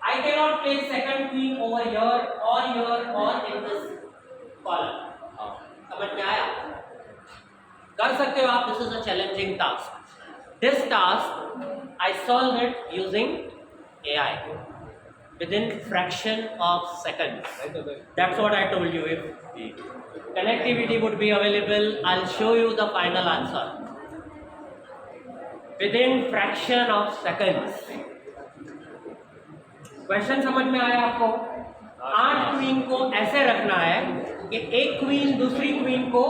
I cannot place second queen over here or in this column. समझ में आया? कर सकते हो आप. This is a challenging task. This task I solved it using AI within fraction of seconds. That's what I told you. If connectivity would be available, I'll show you the final answer within fraction of seconds. Question समझ में आया आपको? 8 queen को ऐसे रखना है कि एक क्वीन दूसरी क्वीन को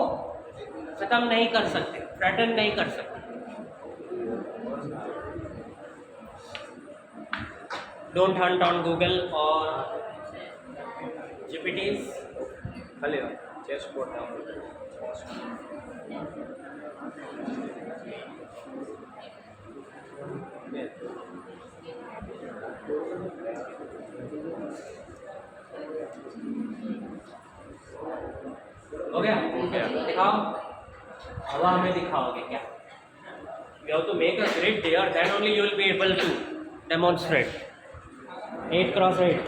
खत्म नहीं कर सकते, थ्रेटन नहीं कर सकते. Don't hunt on Google or GPTs.
खाली चेस बोर्ड डाउनलोड
हो गया? दिखाओ. हवा में दिखाओगे क्या? You have to make a grid there, then only you will be able to demonstrate. 8x8.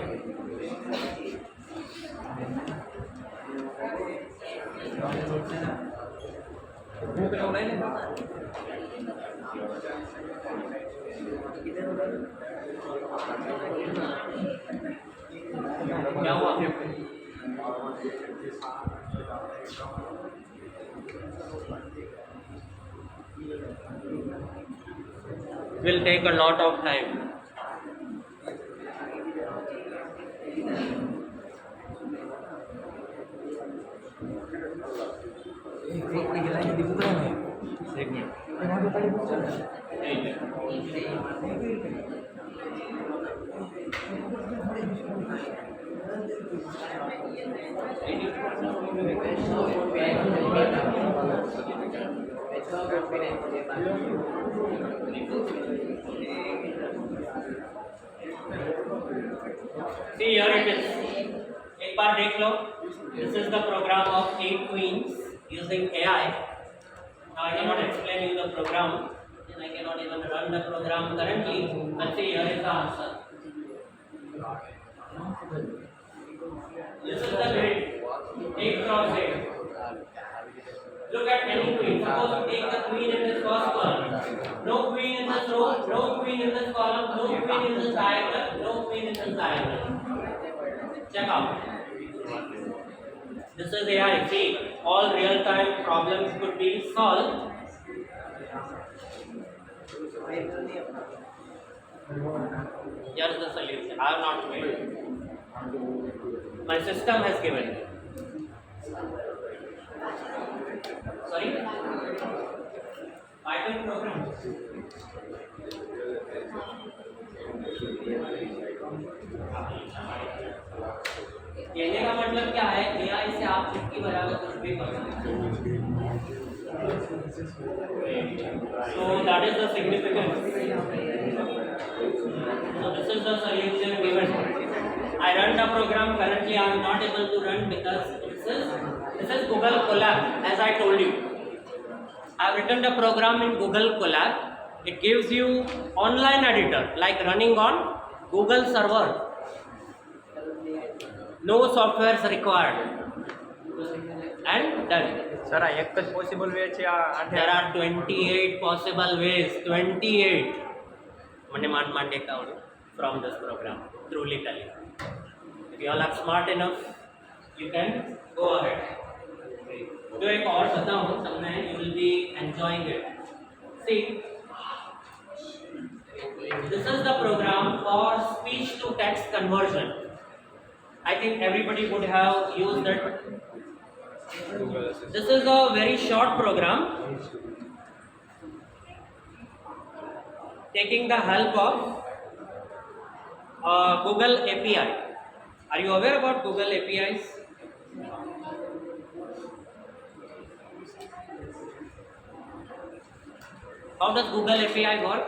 क्या हुआ? Will take a lot of time. See, here it is. एक बार देख लो. This is the program of 8 queens using AI. Now I cannot explain you the program, and I cannot even run the program currently. But see, here is the answer. This is the grid. 8x8. Look at any queen. Suppose you take the queen in this first column. No queen in this row. No queen in this column. No queen in this diagonal. No queen in this diagonal. Check out. This is AI. See, all real-time problems could be solved. Here is the solution. I have not made. My system has given. Sorry? Python program. कहने का मतलब क्या है? AI से आप इसकी बराबर कुछ भी कर सकते हैं. So that is the significance. So this is the solution given. I run the program. Currently I am not able to run because this is Google Colab, as I told you. I have written the program in Google Colab. It gives you online editor like running on Google server. No software is required. And done.
Sir આ એક જ possible way છે આ
There are 28 possible ways. 28. મને માંડ દેખતા આવડે from this program. Truly telling. If you all are smart enough, you can go ahead. जो एक और बताऊं सबने, you will be enjoying it. See, this is the program for speech to text conversion. I think everybody would have used it
Google Assistant.
This is a very short program taking the help of Google API. Are you aware about Google APIs? How does Google API work?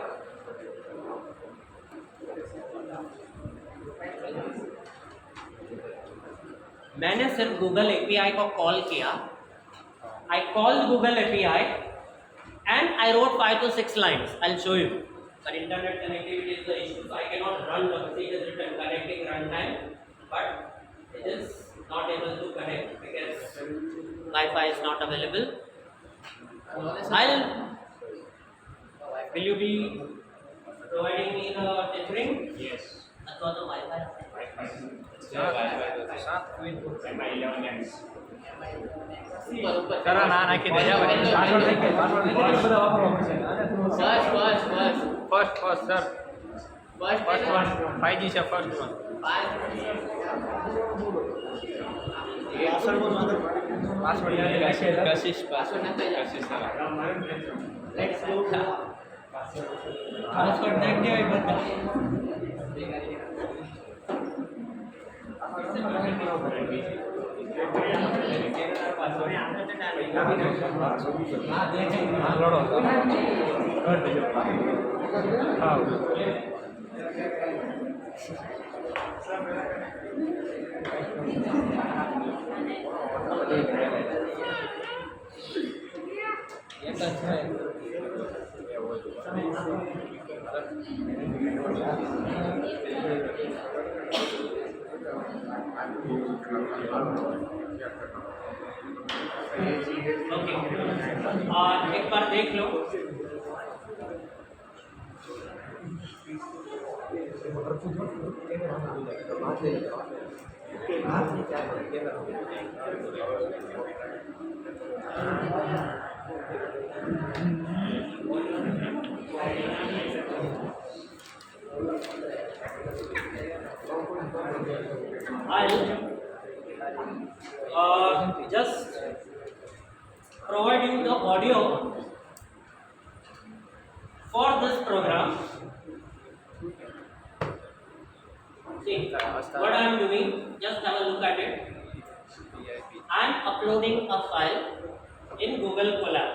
मैंने सिर्फ Google API को call किया. I called Google API and I wrote 5 to 6 lines. I'll show you. But internet connectivity is the issue, so I cannot run the message is written connecting runtime, but it is not able to connect because Wi-Fi is not available. Will you be providing me the tethering?
Yes.
That's what the Wi-Fi.
Cara na naik dia ya. First sir. First one. 5G sir first one. Password kasih
Let's go. Password देख दिया एक बार. एक बार देख लो. I'll just provide you the audio for this program. See what I am doing, just have a look at it. I am uploading a file in Google Colab.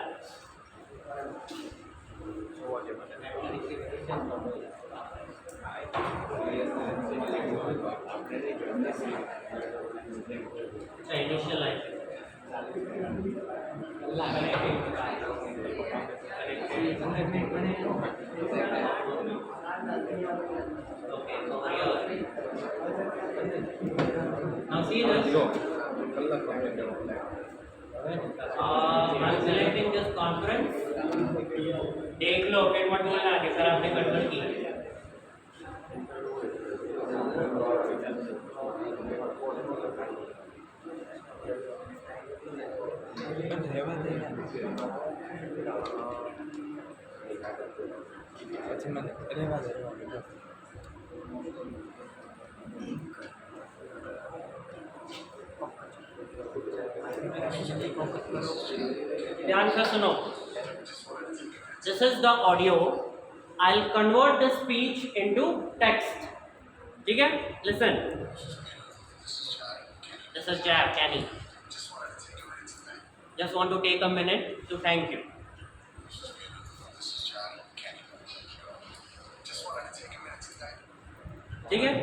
The initial line. Okay, so here. Now see this. I'm selecting this conference. देख लो फिर मत बोलना कि sir आपने गड़बड़ की. ध्यान से सुनो. This is the audio. I'll convert the speech into text. ठीक है? Listen. This is Jab, Kenny. Just want to take a minute to thank you. ठीक है?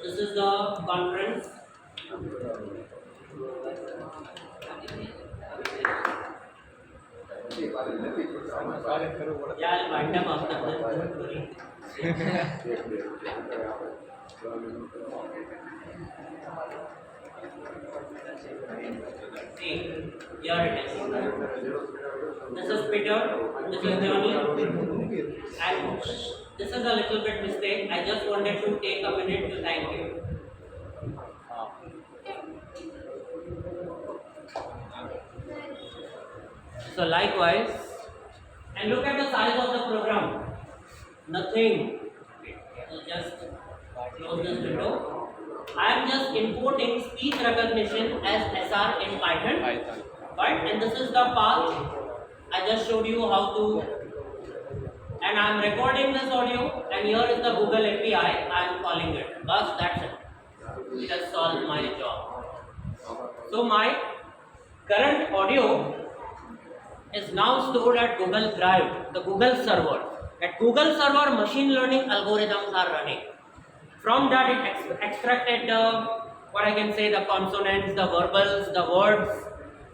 This is the conference. Yeah, I'll wind up after this. See, here it is. This is Peter, this is Johnny, and this is a little bit mistake. I just wanted to take a minute to thank you. So likewise, and look at the size of the program. Nothing. So just close this window. I am just importing speech recognition as SR in Python.
Python.
Right, and this is the path. I just showed you how to, and I am recording this audio, and here is the Google API. I am calling it. Bas, that's it. It has solved my job. So my current audio is now stored at Google Drive, the Google server. At Google server, machine learning algorithms are running. From that, it extracted what I can say, the consonants, the verbals, the words,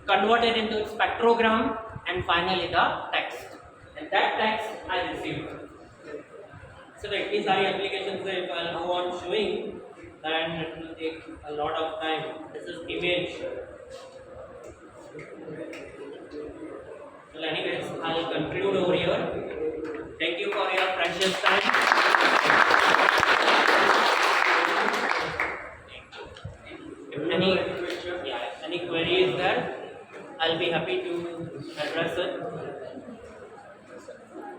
converted into spectrogram, and finally the text. And that text I received. So the सारी applications से if I'll go on showing, then it will take a lot of time. This is image. Well, anyways, I'll conclude over here. Thank you for your precious time. If any query is there, I'll be happy to address it.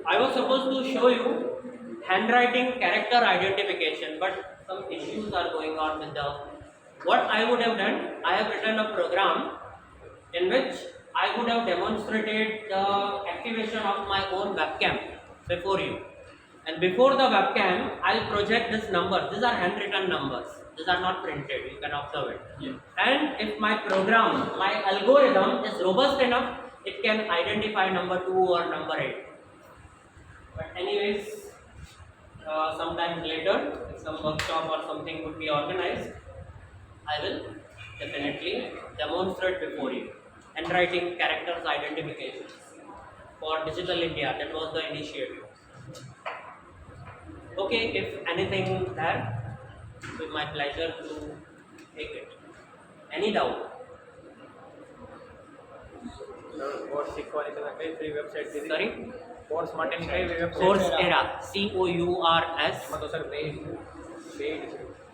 I was supposed to show you handwriting character identification, but some issues are going on with the. What I would have done, I have written a program in which I would have demonstrated the activation of my own webcam before you. And before the webcam, I'll project this number. These are handwritten numbers. These are not printed. You can observe it.
Yeah.
And if my program, my algorithm is robust enough, it can identify number 2 or number 8. But anyways, sometime later, if some workshop or something would be organized, I will definitely demonstrate before you. Handwriting characters identifications for Digital India. That was the initiative. Okay, if anything there, it will be my pleasure to take it. Any doubt?
Course શીખવાની તમે કઈ free website કીધી?
Sorry?
Course માટેની કઈ website?
Coursera. COURS.
એમાં તો sir paid છે.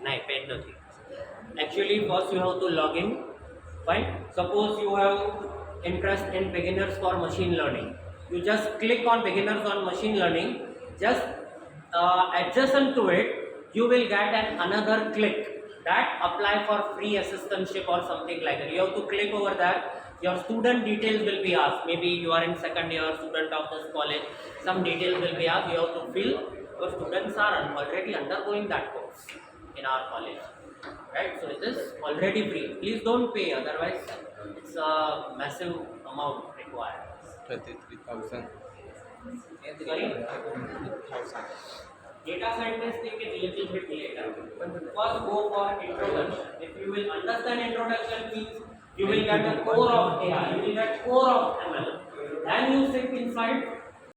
No, paid nothing. Actually, first you have to log in. Fine. Suppose you have interest in beginners for machine learning. You just click on beginners on machine learning. Just adjacent to it, you will get another click that apply for free assistantship or something like that. You have to click over there. Your student details will be asked. Maybe you are in second year student of this college. Some details will be asked. You have to fill. Your students are already undergoing that course in our college. Right? So it is already free. Please don't pay. Otherwise, it's a massive amount required.
33,000.
Sorry? Data scientist take it a little bit later. First go for introduction. If you will understand introduction means you will get the core of AI, you will get core of ML. Then you sit inside